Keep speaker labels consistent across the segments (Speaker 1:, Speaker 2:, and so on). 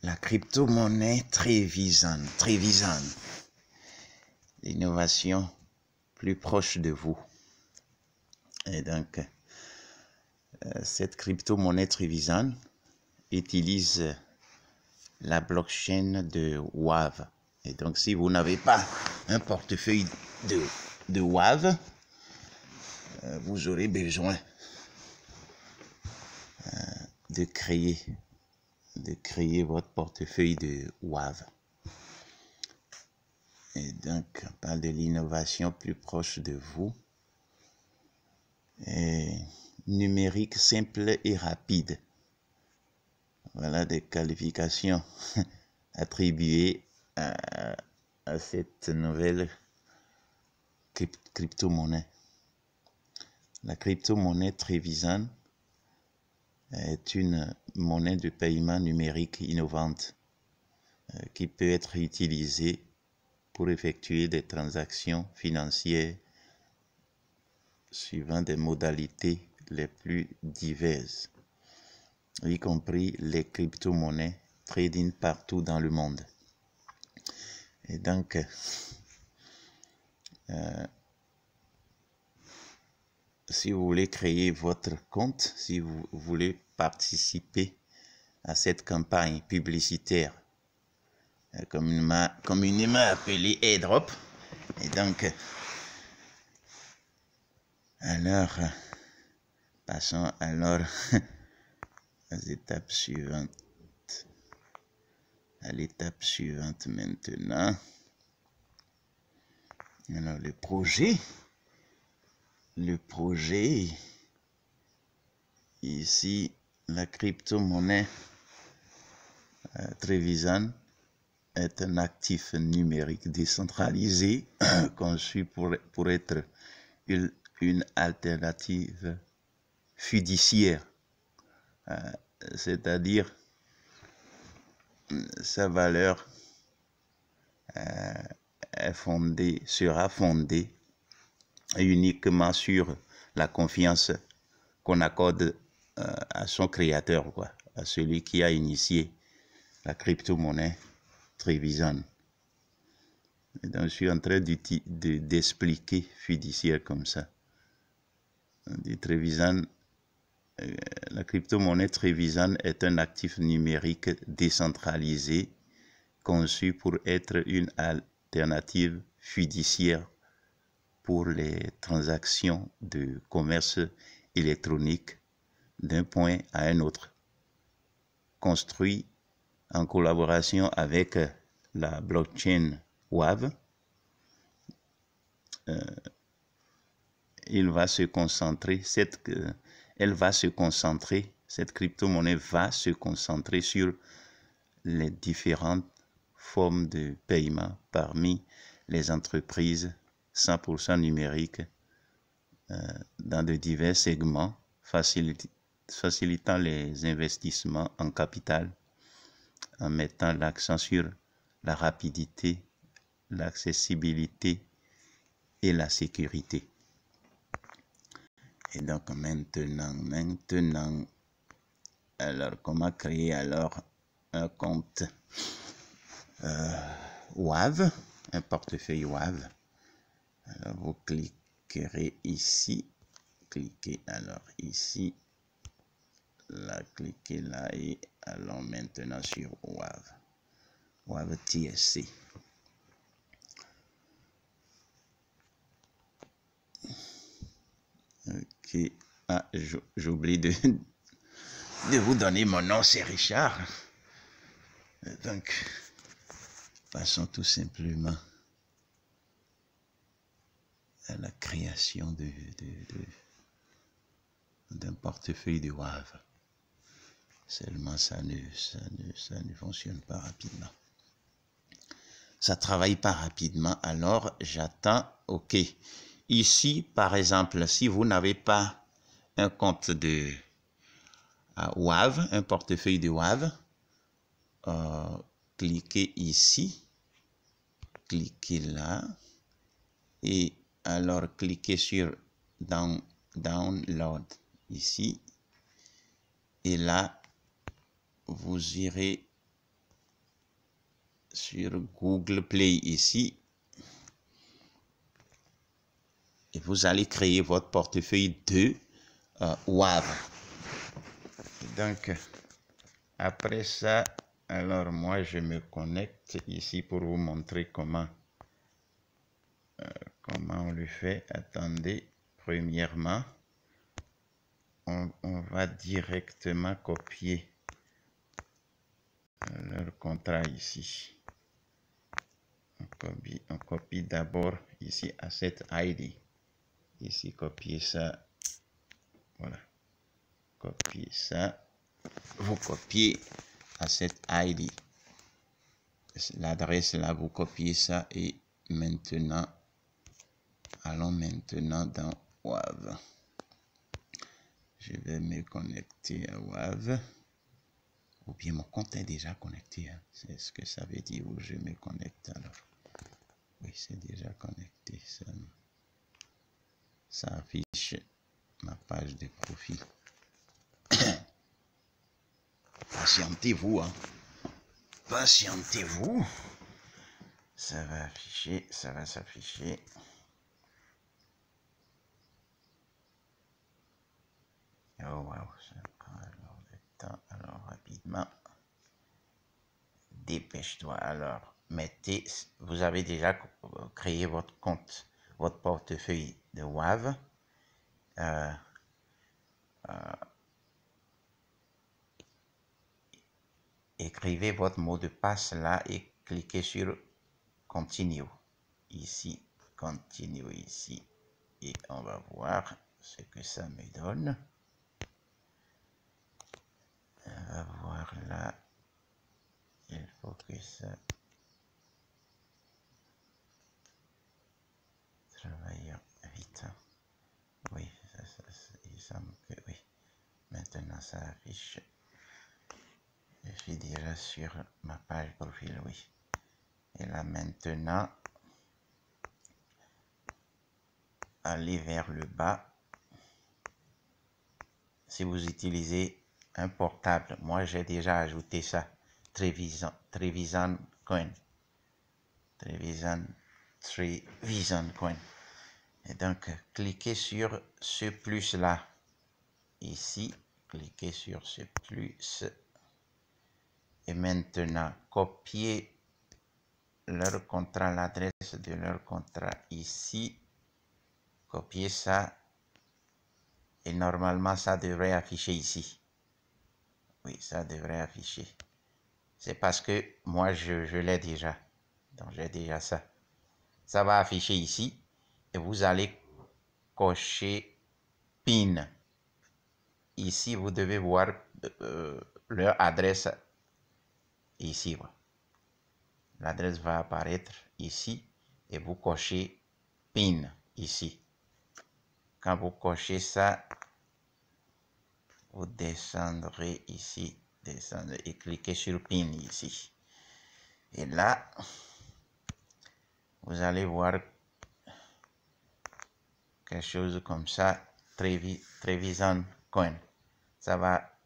Speaker 1: La crypto-monnaie Trevisan. L'innovation plus proche de vous. Et donc, cette crypto-monnaie Trevisan utilise la blockchain de Wav. Et donc, si vous n'avez pas un portefeuille de Wav, vous aurez besoin de créer votre portefeuille de Wav. Et donc, on parle de l'innovation plus proche de vous. Et numérique simple et rapide. Voilà des qualifications attribuées à cette nouvelle crypto-monnaie. La crypto-monnaie Trevisan est une monnaie de paiement numérique innovante qui peut être utilisée pour effectuer des transactions financières suivant des modalités les plus diverses, y compris les crypto-monnaies trading partout dans le monde. Et donc, si vous voulez créer votre compte, si vous voulez participer à cette campagne publicitaire, communément appelée airdrop, et donc, alors, passons alors aux étapes suivantes. À l'étape suivante maintenant. Alors, le projet, ici, la crypto-monnaie Trevisan est un actif numérique décentralisé conçu pour être une alternative fiduciaire, c'est-à-dire sa valeur sera fondée uniquement sur la confiance qu'on accorde à son créateur, à celui qui a initié la crypto-monnaie Trevisan. Et donc, je suis en train d'expliquer fiduciaire comme ça. Trevisan, la crypto-monnaie Trevisan est un actif numérique décentralisé conçu pour être une alternative fiduciaire pour les transactions de commerce électronique d'un point à un autre, construit en collaboration avec la blockchain Wav. Cette crypto-monnaie va se concentrer sur les différentes formes de paiement parmi les entreprises 100% numériques dans de divers segments, facilitant les investissements en capital en mettant l'accent sur la rapidité, l'accessibilité et la sécurité. Et donc maintenant, alors comment créer alors un compte Wav, un portefeuille Wav. Alors vous cliquerez ici, cliquez alors ici, là, cliquez là et allons maintenant sur Wav TSC. Ok, j'oublie de vous donner mon nom, c'est Richard. Donc, passons tout simplement à la création d'un portefeuille de Wav. Seulement, ça ne fonctionne pas rapidement. Ça travaille pas rapidement, alors j'attends. OK. Ici, par exemple, si vous n'avez pas un compte de Wav, un portefeuille de Wav, cliquez ici, cliquez là, et alors cliquez sur Download ici, et là, vous irez sur Google Play ici. Et vous allez créer votre portefeuille de WAV. Donc, après ça, alors moi, je me connecte ici pour vous montrer comment on le fait. Attendez, premièrement, on va directement copier leur contrat ici. On copie d'abord ici Asset ID. Ici, copier ça. Voilà. Copier ça. Vous copiez Asset ID. L'adresse là, vous copiez ça et maintenant, allons maintenant dans WAV. Je vais me connecter à WAV. Ou bien mon compte est déjà connecté. Hein. C'est ce que ça veut dire où je me connecte alors. Oui, c'est déjà connecté. Ça affiche ma page de profil. Patientez-vous. Hein. Patientez-vous. Ça va afficher. Ça va s'afficher. Oh wow, ça prend alors le temps. Alors rapidement. Dépêche-toi. Alors, vous avez déjà créé votre compte, votre portefeuille de WAV. Écrivez votre mot de passe là et cliquez sur Continue. Ici, Continue ici. Et on va voir ce que ça me donne. On va voir là. Il faut que ça travaille vite. Oui, il semble que oui. Maintenant, ça affiche. Je suis déjà sur ma page profil, oui. Et là, maintenant, allez vers le bas. Si vous utilisez un portable, moi, j'ai déjà ajouté ça. Trevisan Coin. Trevisan Coin. Et donc, cliquez sur ce plus-là. Ici, cliquez sur ce plus. Et maintenant, copiez leur contrat, l'adresse de leur contrat ici. Copiez ça. Et normalement, ça devrait afficher ici. Oui, ça devrait afficher. C'est parce que moi, je l'ai déjà. Donc, j'ai déjà ça. Ça va afficher ici. Et vous allez cocher PIN. Ici, vous devez voir leur adresse ici. Voilà. L'adresse va apparaître ici. Et vous cochez PIN ici. Quand vous cochez ça, vous descendrez ici. Descendez et cliquez sur PIN ici. Et là, vous allez voir quelque chose comme ça, Trevisan Coin. Ça va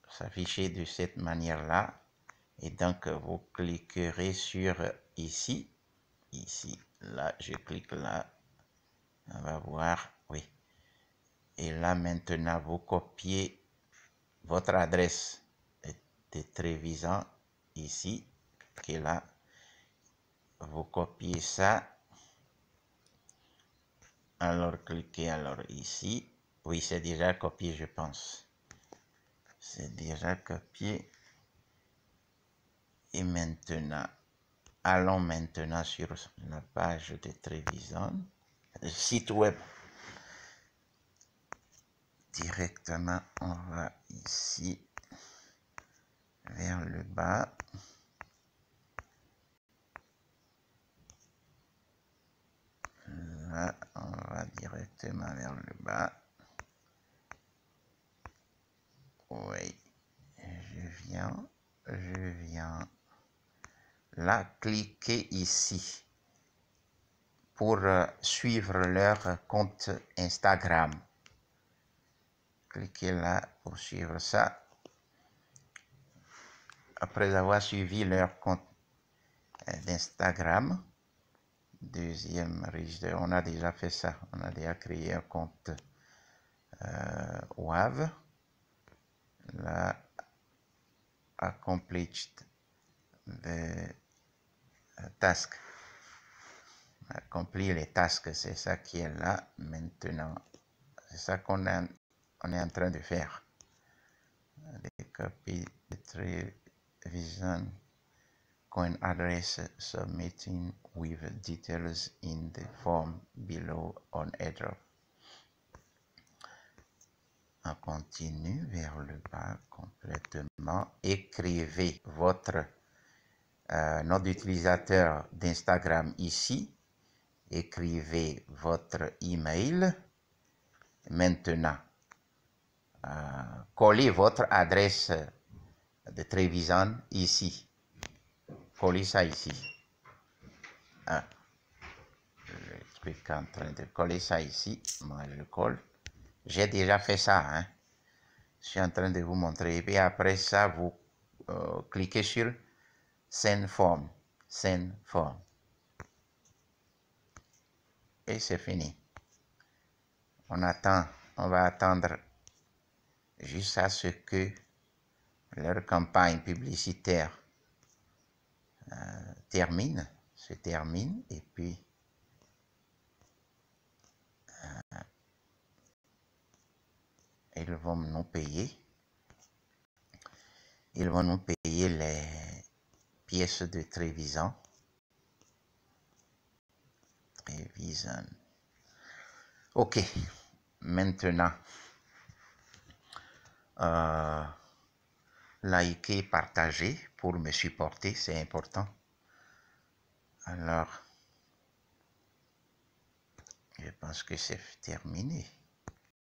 Speaker 1: s'afficher de cette manière-là. Et donc, vous cliquerez sur ici. Ici, là, je clique là. On va voir, oui. Et là, maintenant, vous copiez votre adresse de Trevisan ici, qui est là. Vous copiez ça. Alors, cliquez alors ici. Oui, c'est déjà copié, je pense. C'est déjà copié. Et maintenant, allons maintenant sur la page de Trevisan, le site web. Directement, on va ici, vers le bas. Là, on va directement vers le bas. Oui, je viens. Là, cliquez ici pour suivre leur compte Instagram. Cliquez là pour suivre ça. Après avoir suivi leur compte d'Instagram. Deuxième registrateur, on a déjà fait ça. On a déjà créé un compte WAV. Là, accomplished the task. Accomplir les tasks, c'est ça qui est là maintenant. C'est ça qu'on est en train de faire. Les copies de Trevisan coin address submitting with details in the form below on airdrop. On continue vers le bas complètement. Écrivez votre nom d'utilisateur d'Instagram ici. Écrivez votre email. Maintenant, collez votre adresse de Trevisan ici. Collez ça ici. Je suis en train de coller ça ici. Moi, je le colle. J'ai déjà fait ça. Hein. Je suis en train de vous montrer. Et puis après ça, vous cliquez sur Send Form. Send Form. Et c'est fini. On va attendre jusqu'à ce que leur campagne publicitaire se termine. Et puis, ils vont nous payer. Ils vont nous payer les pièces de Trevisan. Trevisan. Ok. Maintenant, likez, partagez pour me supporter, c'est important. Alors, je pense que c'est terminé.